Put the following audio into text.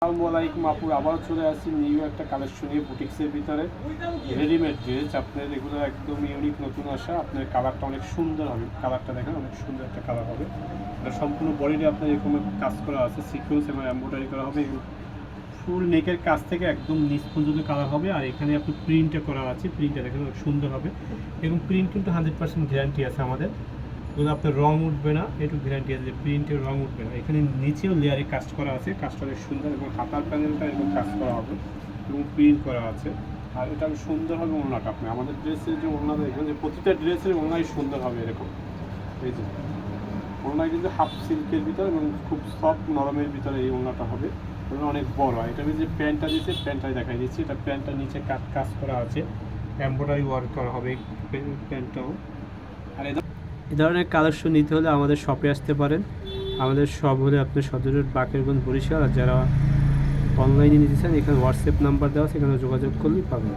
আসসালামু আলাইকুম আপু, আবার চলে আসছি নিউ একটা কালেকশন নিয়ে বুটিক্সের ভিতরে রেডিমেড ড্রেস। আপনার এগুলো একদম ইউনিক নতুন আসা। আপনার কালারটা অনেক সুন্দর হবে, কালারটা দেখেন অনেক সুন্দর একটা কালার হবে। এটা সম্পূর্ণ বডিতে আপনার এরকম কাজ করা আছে, সিকোয়েন্স এবং এমব্রয়ডারি করা হবে। ফুল নেকের কাছ থেকে একদম নিচ পর্যন্ত কালার হবে। আর এখানে আপনি প্রিন্টটা করা আছে, প্রিন্টটা দেখেন অনেক সুন্দর হবে এবং প্রিন্ট কিন্তু 100% গ্যারান্টি আছে আমাদের। এগুলো আপনার রং উঠবে না, একটু গ্যারান্টি আছে যে প্রিন্টের রং উঠবে না। এখানে নিচেও লেয়ারে কাজ করা আছে, কাজটা অনেক সুন্দর এবং হাতার প্যানেলটা এরকম কাজ করা হবে এবং প্রিন্ট করা আছে। আর এটা সুন্দর হবে ওড়নাটা। আপনি আমাদের ড্রেসের যে ওড়না দেখবেন যে প্রতিটা ড্রেসের ওড়নাই সুন্দর হবে এরকম। এই যে ওড়না কিন্তু হাফ সিল্কের ভিতরে এবং খুব সফট নরমের ভিতরে এই ওড়নাটা হবে। ওড়না অনেক বড়। এটা যে প্যান্টটা দিয়েছে, প্যান্টটাই দেখাই দিচ্ছি। এটা প্যান্টটা নিচে কাজ করা আছে, এমব্রয়ডারি ওয়ার্ক করা হবে প্যান্টটাও। আর এই ধরনের কালেকশন নিতে হলে আমাদের শপে আসতে পারেন। আমাদের শপ হলে আপনার সদরের বাকেরগঞ্জ বরিশাল। আর যারা অনলাইনে নিতে চান, এখানে হোয়াটসঅ্যাপ নাম্বার দেওয়া আছে, এখানে যোগাযোগ করলেই পাবেন।